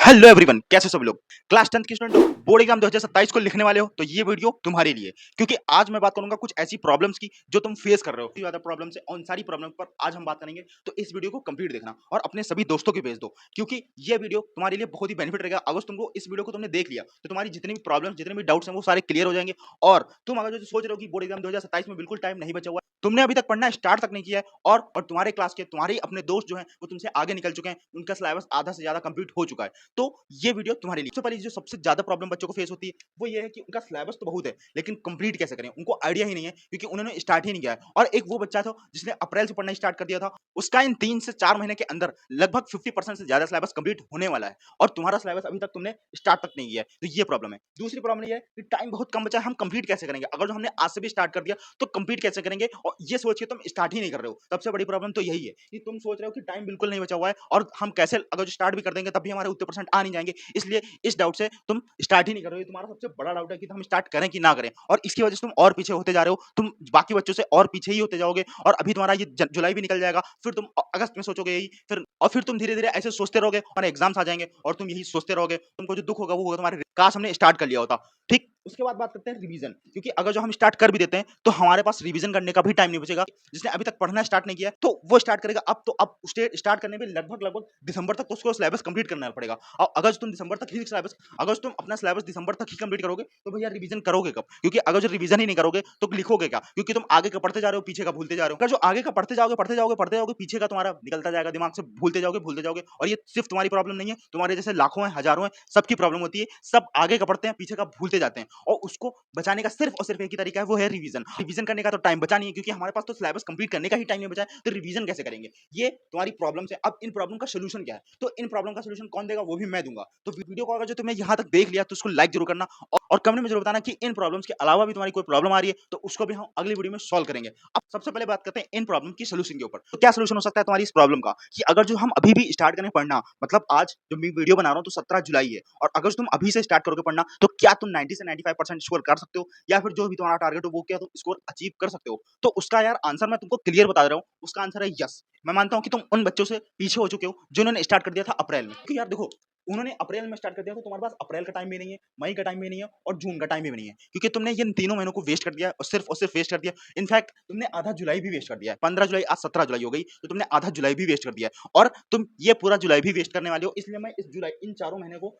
Hello everyone, कैसे सब लोग। क्लास 10 के स्टूडेंट हो, बोर्ड एग्जाम 2027 को लिखने वाले हो तो ये वीडियो तुम्हारे लिए, क्योंकि आज मैं बात करूंगा कुछ ऐसी प्रॉब्लम्स की जो तुम फेस कर रहे हो। ज्यादा प्रॉब्लम्स है, उन सारी प्रॉब्लम पर आज हम बात करेंगे। तो इस वीडियो को कंप्लीट देखना और अपने सभी दोस्तों को भेज दो, क्योंकि ये वीडियो तुम्हारे लिए बहुत ही बेनिफिट रहेगा। अगर तुमको इस वीडियो को तुमने देख लिया तो तुम्हारी जितनी भी प्रॉब्लम, जितने भी डाउट्स हैं वो सारे क्लियर हो जाएंगे। और तुम अगर जो सोच रहे हो कि बोर्ड एग्जाम 2027 में बिल्कुल टाइम नहीं बचा हुआ, तुमने अभी तक पढ़ना स्टार्ट तक नहीं किया है, और तुम्हारे क्लास के तुम्हारे अपने दोस्त जो हैं वो तुमसे आगे निकल चुके हैं, उनका सिलेबस आधा से ज्यादा कंप्लीट हो चुका है, तो ये वीडियो तुम्हारे लिए। सबसे पहले जो सबसे ज्यादा प्रॉब्लम बच्चों को फेस होती है वो ये है कि उनका सिलेबस तो बहुत है लेकिन कंप्लीट कैसे करें, उनको आइडिया ही नहीं है, क्योंकि उन्होंने स्टार्ट ही नहीं किया है। और एक वो बच्चा था जिसने अप्रैल से पढ़ना स्टार्ट कर दिया था, उसका इन 3 से 4 महीने के अंदर लगभग 50% से ज्यादा सिलेबस कंप्लीट होने वाला है, और तुम्हारा सिलेबस अभी तक तुमने स्टार्ट तक नहीं किया है। तो ये प्रॉब्लम है। दूसरी प्रॉब्लम ये है कि टाइम बहुत कम बचा है, हम कंप्लीट कैसे करेंगे। अगर जो हमने आज से भी स्टार्ट कर दिया तो कंप्लीट कैसे करेंगे, और ये सोच के तुम स्टार्ट ही नहीं कर रहे हो। सबसे बड़ी प्रॉब्लम तो यही है कि तुम सोच रहे हो कि टाइम बिल्कुल नहीं बचा हुआ है, और हम कैसे अगर स्टार्ट भी कर देंगे तब भी हमारे उतने परसेंट आ नहीं जाएंगे। इसलिए इस डाउट से तुम स्टार्ट ही नहीं कर रहे हो। तुम्हारा सबसे बड़ा डाउट है कि हम स्टार्ट करें कि ना करें, और इसकी वजह से तुम और पीछे होते जा रहे हो। तुम बाकी बच्चों से और पीछे ही होते जाओगे, और अभी तुम्हारा ये जुलाई भी निकल जाएगा, फिर तुम अगस्त में सोचोगे यही, फिर तुम धीरे धीरे ऐसे सोचते रहोगे, हमारे एग्जाम्स आ जाएंगे और तुम यही सोचते रहोगे। तुमको जो दुख होगा वो होगा तुम्हारे, काश हमने स्टार्ट कर लिया होता। ठीक, उसके बाद बात करते हैं रिवीजन, क्योंकि अगर जो हम स्टार्ट कर भी देते हैं तो हमारे पास रिवीजन करने का भी टाइम नहीं बचेगा। जिसने अभी तक पढ़ना स्टार्ट नहीं किया तो वो स्टार्ट करेगा अब स्टार्ट करने में लगभग लगभग दिसंबर तक तो उसको सिलेबस कंप्लीट करना पड़ेगा। और अगर तुम दिसंबर तक ही सिलेबस, अगर तुम अपना सिलेबस दिसंबर तक ही कंप्लीट करोगे तो भैया रिवीजन करोगे कब, क्योंकि अगर जो रिवीजन ही नहीं करोगे तो लिखोगे क्या, क्योंकि तुम आगे का पढ़ते जा रहे हो, पीछे का भूलते जा रहे हो। अगर जो आगे का पढ़ते जाओगे पीछे का तुम्हारा निकलता जाएगा दिमाग से, भूलते जाओगे। और ये सिर्फ तुम्हारी प्रॉब्लम नहीं है, तुम्हारे जैसे लाखों हैं, हजारों हैं, सबकी प्रॉब्लम होती है। सब आगे का पढ़ते हैं, पीछे का भूलते जाते हैं, और उसको बचाने का सिर्फ और सिर्फ एक ही तरीका है, वो है रिवीजन। रिवीजन करने का तो टाइम बचा नहीं है, क्योंकि हमारे पास तो सिलेबस कंप्लीट करने का ही टाइम नहीं बचा है, तो रिवीजन कैसे करेंगे। ये तुम्हारी प्रॉब्लम है। अब इन प्रॉब्लम का सोल्यूशन क्या है, तो इन प्रॉब्लम का सोल्यूशन कौन देगा वो भी मैं दूंगा। तो वीडियो को अगर जो तुमने यहाँ तक देख लिया तो उसको लाइक जरूर करना, और कमेंट में जरूर बताना कि इन प्रॉब्लम्स के अलावा भी तुम्हारी कोई प्रॉब्लम आ रही है तो उसको भी हम अगली वीडियो में सॉल्व करेंगे। अब सबसे पहले बात करते हैं इन प्रॉब्लम की सोल्यूशन के ऊपर। तो क्या सोल्यूशन हो सकता है तुम्हारी इस प्रॉब्लम का, कि अगर जो हम अभी भी स्टार्ट करें पढ़ना, मतलब आज जो मैं वीडियो बना रहा हूँ तो 17 जुलाई है, और अगर तुम अभी से स्टार्ट करोगे पढ़ना तो क्या तुम 90 से 95% स्कोर कर सकते हो, या फिर जो भी तुम्हारा टारगेट हो वो क्या तुम स्कोर अचीव कर सकते हो। तो उसका यार आंसर मैं तुमको क्लियर बता रहा हूँ, उसका आंसर है यस। मैं मानता हूँ कि तुम उन बच्चों से पीछे हो चुके हो जिन्होंने स्टार्ट कर दिया था अप्रैल में, क्योंकि यार देखो, उन्होंने अप्रैल में स्टार्ट कर दिया तो तुम्हारे पास अप्रैल का टाइम भी नहीं है, मई का टाइम भी नहीं है, और जून का टाइम भी नहीं है, क्योंकि तुमने ये तीनों महीनों को वेस्ट कर दिया और सिर्फ वेस्ट कर दिया। इनफैक्ट तुमने आधा जुलाई भी वेस्ट कर दिया है। 15 जुलाई, आज 17 जुलाई हो गई, तो तुमने आधा जुलाई भी वेस्ट कर दिया है, और तुम ये पूरा जुलाई भी वेस्ट करने वाले हो। इसलिए मैं इस जुलाई, इन चारों महीने को,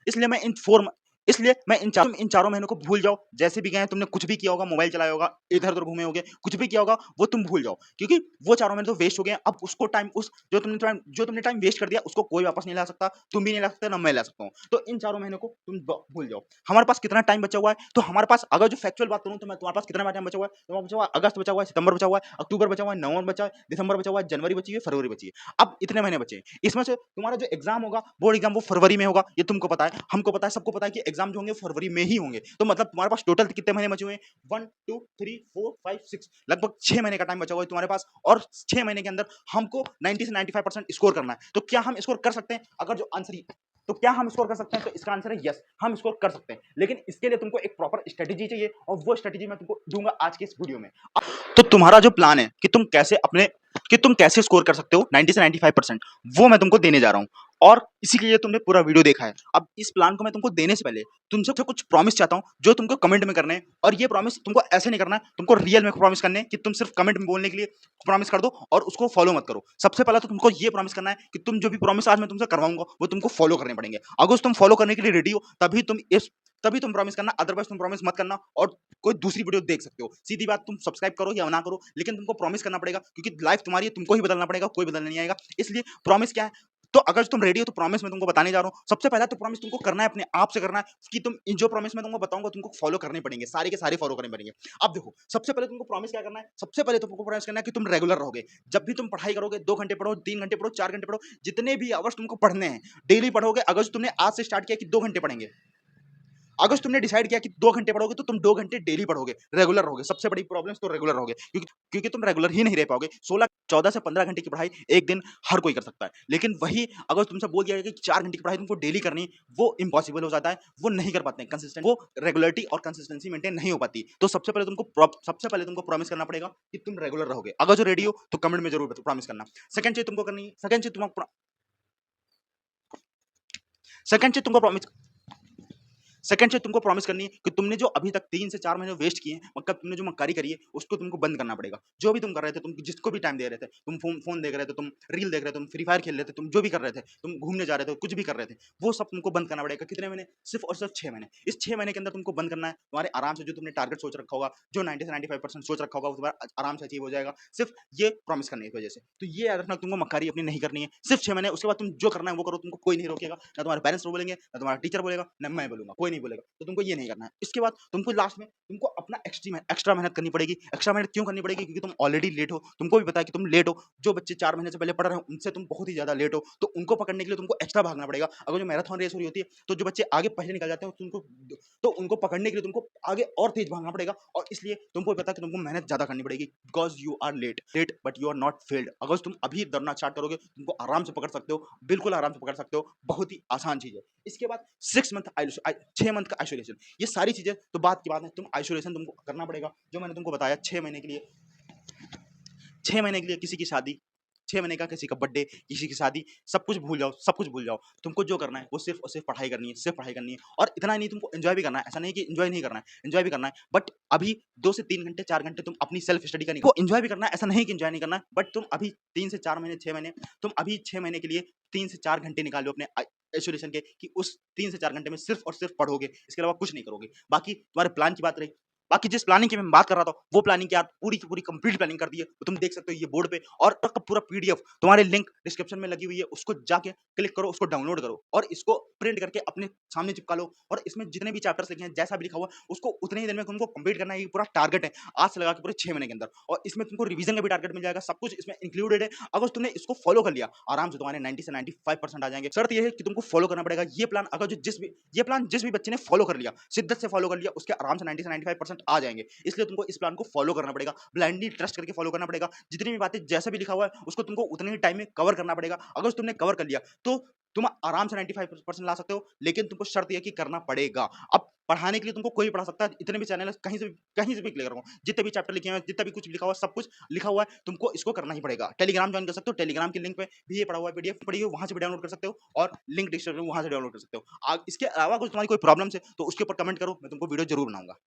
इसलिए मैं इन चारों महीनों को भूल जाओ। जैसे भी गए तुमने कुछ भी किया होगा, मोबाइल चलाया होगा, इधर उधर घूमे होगे, कुछ भी किया होगा वो तुम भूल जाओ, क्योंकि वो चारों महीने तो वेस्ट हो गए। अब उसको टाइम, उस जो तुमने टाइम वेस्ट कर दिया उसको कोई वापस नहीं ला सकता, तुम भी नहीं ला सकते, ना मैं ला सकता हूँ। तो इन चारों महीनों को तुम भूल जाओ। हमारे पास कितना टाइम बचा हुआ है, तो हमारे पास अगर जो फैक्चुअल बात करूँ तो मैं तुम्हारे पास कितना टाइम बचा हुआ है, तुम्हारा बचा हुआ है अगस्त बचा हुआ है, सितंबर बचा हुआ है, अक्टूबर बचा हुआ है, नवंबर बचा है, दिसंबर बचा हुआ है, जनवरी बची है, फरवरी बची है। अब इतने महीने बचे हैं। इसमें से तुम्हारा जो एग्जाम होगा, बोर्ड एग्जाम, वो फरवरी में होगा। ये तुमको पता है, हमको पता है, सबको पता है कि एग्जाम जो होंगे फरवरी में ही होंगे। तो मतलब तुम्हारे पास टोटल कितने महीने बचे हुए हैं, 1 2 3 4 5 6, लगभग 6 महीने का टाइम बचा हुआ है तुम्हारे पास, और 6 महीने के अंदर हमको 90 से 95% स्कोर करना है। तो क्या हम स्कोर कर सकते हैं, अगर जो आंसर, तो क्या हम स्कोर कर सकते हैं, तो इसका आंसर है यस, हम स्कोर कर सकते हैं। लेकिन इसके लिए तुमको एक प्रॉपर स्ट्रेटेजी चाहिए, और वो स्ट्रेटेजी मैं तुमको दूंगा आज के इस वीडियो में। तो तुम्हारा जो प्लान है कि तुम कैसे स्कोर कर सकते हो 90 से 95%, वो मैं तुमको देने जा रहा हूँ। और इसीलिए तुमने पूरा वीडियो देखा है। अब इस प्लान को मैं तुमको देने से पहले तुमसे कुछ प्रॉमिस चाहता हूँ, जो तुमको कमेंट में करने हैं। और ये प्रॉमिस तुमको ऐसे नहीं करना है, तुमको रियल में प्रॉमिस करने हैं, कि तुम सिर्फ कमेंट में बोलने के लिए प्रॉमिस कर दो और उसको फॉलो मत करो। सबसे पहले तो तुमको ये प्रॉमिस करना है कि तुम जो भी प्रॉमिस आज मैं तुमसे करवाऊंगा वो तुमको फॉलो करने पड़ेंगे। अगर तुम फॉलो करने के लिए रेडी हो तभी तुम प्रॉमिस करना, अदरवाइज तुम प्रॉमिस मत करना, और कोई दूसरी वीडियो देख सकते हो। सीधी बात, तुम सब्सक्राइब करो या ना करो, लेकिन तुमको प्रॉमिस करना पड़ेगा, क्योंकि लाइफ तुम्हारी है, तुमको ही बदलना पड़ेगा, कोई बदलने नहीं आएगा। इसलिए प्रॉमिस क्या है, तो अगर तुम रेडी हो तो प्रॉमिस मैं तुमको बताने जा रहा हूं। सबसे पहला तो प्रॉमिस तुमको करना है, अपने आप से करना है, कि तुम जो प्रॉमिस मैं तुमको बताऊंगा तुमको फॉलो करने पड़ेंगे, सारे के सारे फॉलो करने पड़ेंगे। अब देखो, सबसे पहले तुमको प्रॉमिस क्या करना है, सबसे पहले तुमको प्रॉमिस करना है कि तुम रेगुलर रहोगे। जब भी तुम पढ़ाई करोगे, 2 घंटे पढ़ो, 3 घंटे पढ़ो, 4 घंटे पढ़ो, जितने भी आवर्स तुमको पढ़ने हैं डेली पढ़ोगे। अगर तुमने आज से स्टार्ट किया कि 2 घंटे पढ़ेंगे, अगर तुमने डिसाइड किया कि 2 घंटे पढ़ोगे तो तुम 2 घंटे डेली पढ़ोगे, रेगुलर रहोगे। सबसे बड़ी प्रॉब्लम तो रेगुलर रहोगे, क्योंकि तुम रेगुलर ही नहीं रह पाओगे। 14 से 15 घंटे की पढ़ाई एक दिन हर कोई कर सकता है, लेकिन वही अगर तुमसे बोल दिया कि 4 घंटे की पढ़ाई तुमको डेली करनी, वो इम्पॉसिबल हो जाता है, वो नहीं कर पाते हैं कंसिस्टेंट, वो रेगुलरिटी और कंसिस्टेंसी मेंटेन नहीं हो पाती। तो सबसे पहले तुमको प्रॉमिस करना पड़ेगा कि तुम रेगुलर रहोगे। अगर जो रेडी हो तो कमेंट में जरूर प्रॉमिस करना। सेकंड चीज तुमको करनी, सेकंड चीज तुमको सेकंड चीज़ तुमको प्रॉमिस सेकंड चीज़ तुमको प्रॉमिस करनी है कि तुमने जो अभी तक 3 से 4 महीने वेस्ट किए हैं, मतलब तुमने जो मक्कारी करी है, उसको तुमको बंद करना पड़ेगा। जो भी तुम कर रहे थे, तुम जिसको भी टाइम दे रहे थे, तुम फ़ोन फ़ोन देख रहे थे, तुम रील देख रहे थे, तुम फ्री फायर खेल रहे थे, तुम जो भी कर रहे थे, तुम घूमने जा रहे थे, कुछ भी कर रहे थे, वो सब तुमको बंद करना पड़ेगा। कितने महीने? सिर्फ़ और सिर्फ़ 6 महीने। इस 6 महीने के अंदर तुमको बंद करना है। तुम्हारे आराम से जो तुमने टारगेट सोच रखा होगा, जो 90 से 95% सोच रखा होगा, वो तुम्हारा आराम से अचीव हो जाएगा। सिर्फ़ ये प्रॉमिस करने की वजह से। तो ये याद रखना, तुमको मक्कारी अपनी नहीं करनी है। सिर्फ़ 6 महीने, उसके बाद तुम जो करना है वो करो, तुमको कोई नहीं रोकेगा। ना तुम्हारे पेरेंट्स बोलेंगे, ना तुम्हारा टीचर बोलेगा, ना मैं बोलूँगा, कोई नहीं बोलेगा। तो तुमको ये नहीं करना है। इसके बाद तुमको लास्ट में तुमको अपना एक्स्ट्रा मेहनत करनी पड़ेगी। एक्स्ट्रा मेहनत क्यों करनी पड़ेगी? क्योंकि तुम ऑलरेडी लेट हो। तुमको भी पता है कि तुम लेट हो। जो बच्चे 4 महीने से पहले पढ़ रहे हैं, उनसे तुम बहुत ही ज़्यादा लेट हो। तो उनको पकड़ने के लिए तुमको एक्स्ट्रा भागना पड़ेगा। अगर जो मैराथन रेस हो रही होती है, तो जो बच्चे आगे पहले निकल जाते हैं, तो उनको पकड़ने के लिए तुमको आगे और तेज़ भागना पड़ेगा, और इसलिए तुमको भी पता है कि तुमको मेहनत ज़्यादा करनी पड़ेगी, because you are late but you are not failed. अगर तुम अभी दौड़ना स्टार्ट करोगे, तुमको आराम से पकड़ सकते हो, बिल्कुल आराम से पकड़ सकते हो। बहुत ही आसान चीज़ है। इसके बाद 6 मंथ 6 मंथ का आइसोलेशन। ये सारी चीज़ें तो बात की बात है। तुम आइसोलेशन तुमको करना पड़ेगा, जो मैंने तुमको बताया। 6 महीने के लिए, 6 महीने के लिए किसी की शादी, 6 महीने का किसी का बर्थडे, किसी की शादी, सब कुछ भूल जाओ, सब कुछ भूल जाओ। तुमको जो करना है वो सिर्फ़ और सिर्फ़ पढ़ाई करनी है, सिर्फ़ पढ़ाई करनी है, और इतना ही नहीं, तुमको एन्जॉय भी करना है। ऐसा नहीं कि एन्जॉय नहीं करना है, एन्जॉय भी करना है। बट अभी 2 से 3 घंटे, 4 घंटे तुम अपनी सेल्फ स्टडी का निकालो। एन्जॉय भी करना है, ऐसा नहीं कि एन्जॉय नहीं करना है, बट तुम अभी 3 से 4 महीने, 6 महीने, तुम अभी 6 महीने के लिए 3 से 4 घंटे निकाल लो अपने आइसोलेशन के, कि उस 3 से 4 घंटे में सिर्फ़ और सिर्फ़ पढ़ोगे, इसके अलावा कुछ नहीं करोगे। बाकी तुम्हारे प्लान की बात रही, बाकी जिस प्लानिंग की मैं बात कर रहा था, वो प्लानिंग क्या पूरी की पूरी कंप्लीट प्लानिंग कर दी है। तो तुम देख सकते हो ये बोर्ड पे, और का पूरा पीडीएफ तुम्हारे लिंक डिस्क्रिप्शन में लगी हुई है। उसको जाके क्लिक करो, उसको डाउनलोड करो, और इसको प्रिंट करके अपने सामने चिपका लो। और इसमें जितने भी चैप्टर्स लिखे हैं, जैसा भी लिखा हुआ है, उसको उतने ही दिन में तुमको कंप्लीट करना है। ये पूरा टारगेट है, आज से लगा के पूरे 6 महीने के अंदर। और इसमें तुमको रिवीजन का भी टारगेट मिल जाएगा, सब कुछ इसमें इंक्लूडेड है। अगर तुमने इसको फॉलो कर लिया, आराम से तुम्हारे 90 से 95% आ जाएंगे। शर्त ये है कि तुमको फॉलो करना पड़ेगा ये प्लान। अगर ये प्लान जिस भी बच्चे ने फॉलो कर लिया, शिद्दत से फॉलो कर लिया, उसके आराम से 90 से 95% आ जाएंगे। इसलिए तुमको इस प्लान को फॉलो करना पड़ेगा, ब्लाइंडली ट्रस्ट करके फॉलो करना पड़ेगा। जितनी भी बातें जैसा भी लिखा हुआ है, उसको तुमको उतने ही टाइम में कवर करना पड़ेगा। अगर तुमने कवर कर लिया, तो तुम आराम से 95% ला सकते हो, लेकिन तुमको शर्त यह है कि करना पड़ेगा। अब पढ़ाने के लिए तुमको कोई भी पढ़ा सकता है। इतने भी चैनल है, कहीं से भी क्लियर करो, जितने भी चैप्टर लिखे हुए हैं, जितना भी कुछ लिखा हुआ है, सब कुछ लिखा हुआ है, तुमको इसको करना ही पड़ेगा। टेलीग्राम ज्वाइन कर सकते हो, टेलीग्राम की लिंक पे भी ये पड़ा हुआ है, पीडीएफ पड़ी है, वहां से भी डाउनलोड कर सकते हो, और लिंक डिस्क्रिप्शन वहां से डाउनलोड कर सकते हो। इसके अलावा कुछ तुम्हारी कोई प्रॉब्लम है, तो उसके ऊपर कमेंट करो, मैं तुमको वीडियो जरूर बनाऊंगा।